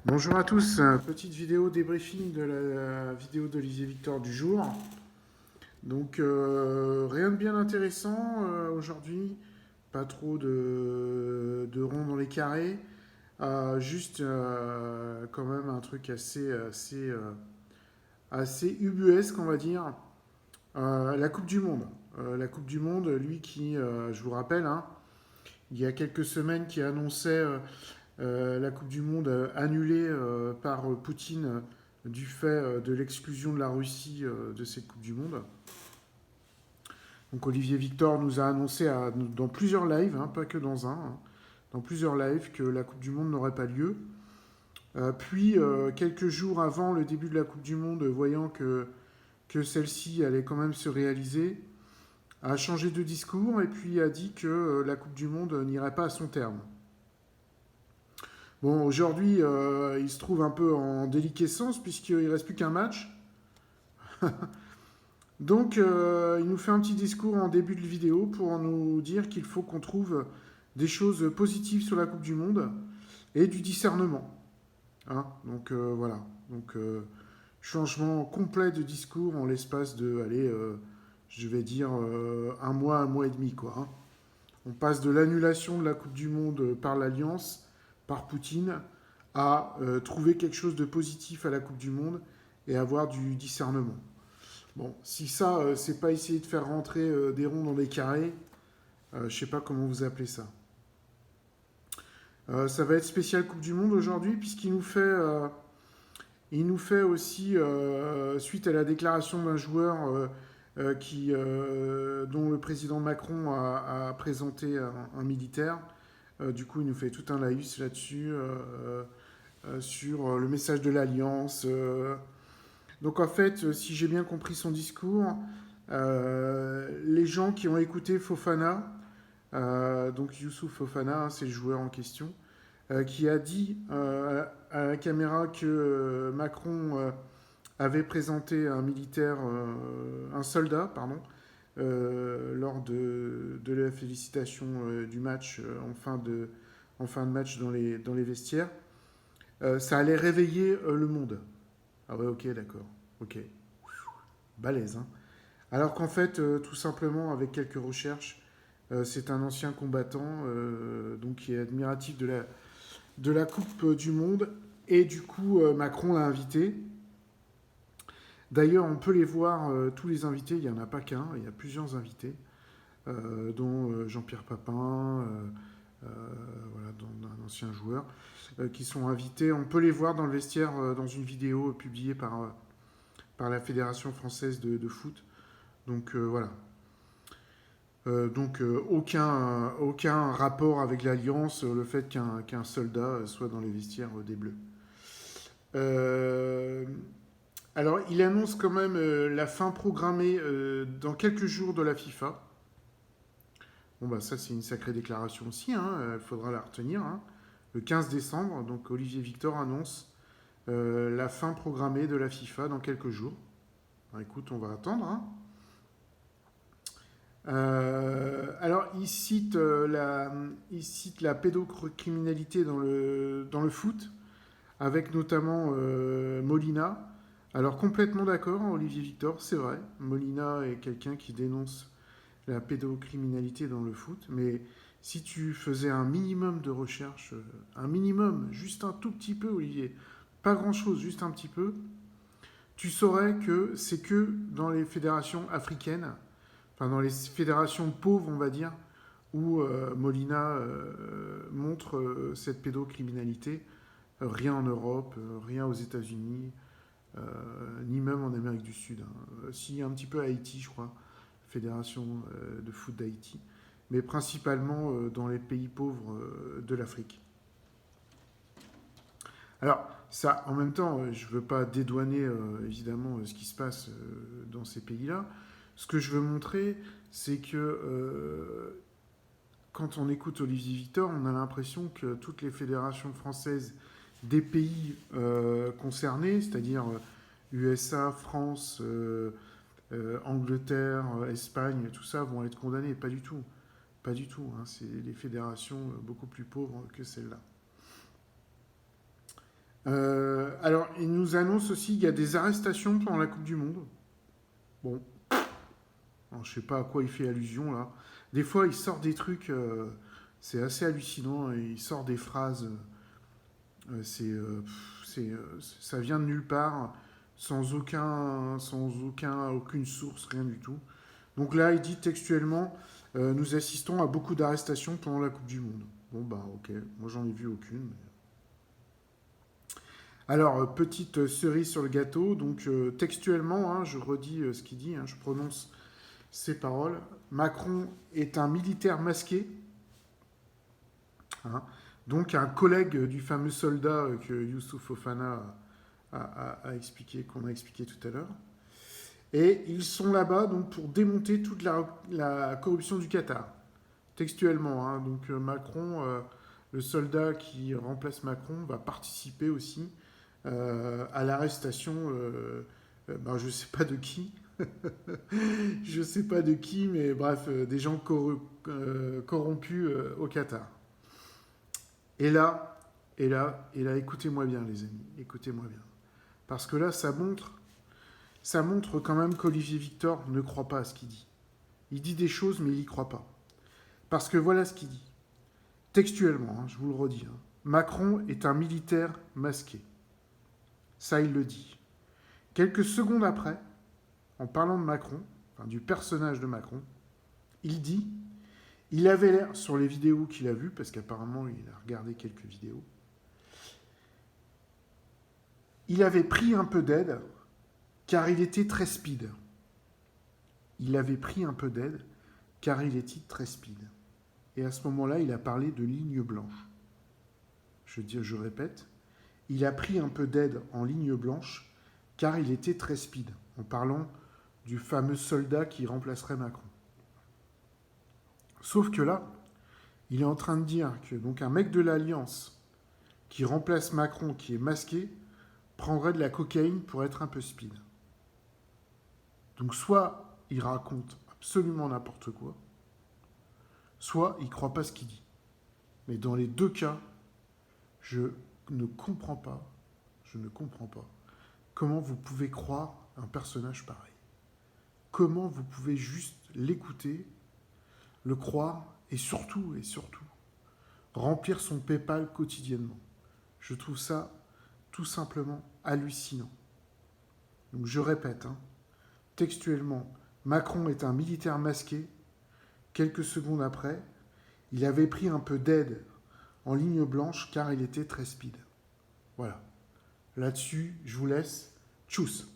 Bonjour à tous, petite vidéo débriefing de la vidéo d'Olivier Victor du jour. Donc rien de bien intéressant aujourd'hui, pas trop de ronds dans les carrés, juste quand même un truc assez ubuesque on va dire. La Coupe du Monde. La Coupe du Monde, lui qui, je vous rappelle, hein, il y a quelques semaines qui annonçait la Coupe du Monde annulée par Poutine du fait de l'exclusion de la Russie de cette Coupe du Monde. Donc Olivier Victor nous a annoncé dans plusieurs lives, hein, pas que dans un, hein, dans plusieurs lives que la Coupe du Monde n'aurait pas lieu. Puis quelques jours avant le début de la Coupe du Monde, voyant que celle-ci allait quand même se réaliser, a changé de discours et puis a dit que la Coupe du Monde n'irait pas à son terme. Bon, aujourd'hui, il se trouve un peu en déliquescence puisqu'il ne reste plus qu'un match. Donc, il nous fait un petit discours en début de vidéo pour nous dire qu'il faut qu'on trouve des choses positives sur la Coupe du Monde et du discernement. Hein. Donc, voilà. Donc, changement complet de discours en l'espace de, allez, je vais dire, un mois et demi, quoi. Hein. On passe de l'annulation de la Coupe du Monde par l'Alliance, par Poutine, à trouver quelque chose de positif à la Coupe du Monde et avoir du discernement. Bon, si ça, c'est pas essayer de faire rentrer des ronds dans des carrés, je sais pas comment vous appelez ça. Ça va être spécial Coupe du Monde aujourd'hui, puisqu'il nous fait aussi, suite à la déclaration d'un joueur dont le président Macron a présenté un militaire. Du coup, il nous fait tout un laïus là-dessus, sur le message de l'Alliance. Donc en fait, si j'ai bien compris son discours, les gens qui ont écouté Fofana, donc Youssouf Fofana, hein, c'est le joueur en question, qui a dit à la caméra que Macron avait présenté un militaire, un soldat, pardon, lors de la félicitation du match en fin de match dans les vestiaires. Ça allait réveiller le monde. Ah ouais, ok, d'accord. Ok. Balèze, hein. Alors qu'en fait, tout simplement, avec quelques recherches, c'est un ancien combattant, donc qui est admiratif de la Coupe du Monde. Et du coup, Macron l'a invité. D'ailleurs, on peut les voir, tous les invités, il n'y en a pas qu'un, il y a plusieurs invités, dont Jean-Pierre Papin, voilà, dont un ancien joueur, qui sont invités. On peut les voir dans le vestiaire dans une vidéo publiée par la Fédération française de foot. Donc voilà. Aucun rapport avec l'Alliance, le fait qu'un soldat soit dans les vestiaires des Bleus. Euh, alors, il annonce quand même la fin programmée dans quelques jours de la FIFA. Bon, bah ça, c'est une sacrée déclaration aussi, hein, il faudra la retenir. Hein. Le 15 décembre, donc Olivier Victor annonce la fin programmée de la FIFA dans quelques jours. Alors, écoute, on va attendre. Hein. Alors, il cite la pédocriminalité dans le foot, avec notamment Molina. Alors, complètement d'accord, hein, Olivier Victor, c'est vrai. Molina est quelqu'un qui dénonce la pédocriminalité dans le foot, mais si tu faisais un minimum de recherche, un minimum, juste un tout petit peu, Olivier, pas grand-chose, juste un petit peu, tu saurais que c'est que dans les fédérations africaines, enfin dans les fédérations pauvres, on va dire, où Molina montre cette pédocriminalité. Rien en Europe, rien aux États-Unis, ni même en Amérique du Sud. Hein. Si, un petit peu à Haïti, je crois, Fédération de foot d'Haïti, mais principalement dans les pays pauvres de l'Afrique. Alors, ça, en même temps, je ne veux pas dédouaner évidemment ce qui se passe dans ces pays-là. Ce que je veux montrer, c'est que quand on écoute Olivier Victor, on a l'impression que toutes les fédérations françaises des pays concernés, c'est-à-dire USA, France, Angleterre, Espagne, tout ça, vont être condamnés. Pas du tout. Pas du tout. Hein. C'est des fédérations beaucoup plus pauvres que celle-là. Alors, il nous annonce aussi qu'il y a des arrestations pendant la Coupe du Monde. Bon, alors, je sais pas à quoi il fait allusion là. Des fois, il sort des trucs, c'est assez hallucinant. Il sort des phrases, ça vient de nulle part, aucune source, rien du tout. Donc là, il dit textuellement, nous assistons à beaucoup d'arrestations pendant la Coupe du Monde. Bon bah ok, moi j'en ai vu aucune. Alors, petite cerise sur le gâteau, donc textuellement, hein, je redis ce qu'il dit, hein, je prononce ses paroles. Macron est un militaire masqué, hein, donc un collègue du fameux soldat que Youssouf Fofana a expliqué, qu'on a expliqué tout à l'heure. Et ils sont là-bas donc pour démonter toute la corruption du Qatar, textuellement. Hein. Donc Macron, le soldat qui remplace Macron, va participer aussi à l'arrestation, ben, je sais pas de qui, je sais pas de qui, mais bref, des gens corrompus au Qatar. Et là, écoutez-moi bien, les amis, écoutez-moi bien. Parce que là, ça montre quand même qu'Olivier Victor ne croit pas à ce qu'il dit. Il dit des choses, mais il n'y croit pas. Parce que voilà ce qu'il dit. Textuellement, hein, je vous le redis, hein, Macron est un militaire masqué. Ça, il le dit. Quelques secondes après, en parlant de Macron, enfin, du personnage de Macron, il dit, il avait l'air, sur les vidéos qu'il a vues, parce qu'apparemment il a regardé quelques vidéos, il avait pris un peu d'aide, car il était très speed. Il avait pris un peu d'aide, car il était très speed. Et à ce moment-là, il a parlé de ligne blanche. Je répète, il a pris un peu d'aide en ligne blanche, car il était très speed, en parlant du fameux soldat qui remplacerait Macron. Sauf que là, il est en train de dire que donc un mec de l'Alliance qui remplace Macron, qui est masqué, prendrait de la cocaïne pour être un peu speed. Donc soit il raconte absolument n'importe quoi, soit il ne croit pas ce qu'il dit. Mais dans les deux cas, je ne comprends pas comment vous pouvez croire un personnage pareil. Comment vous pouvez juste l'écouter, le croire et surtout, remplir son PayPal quotidiennement. Je trouve ça tout simplement hallucinant. Donc je répète, hein, textuellement, Macron est un militaire masqué. Quelques secondes après, il avait pris un peu d'aide en ligne blanche car il était très speed. Voilà. Là-dessus, je vous laisse. Tchuss.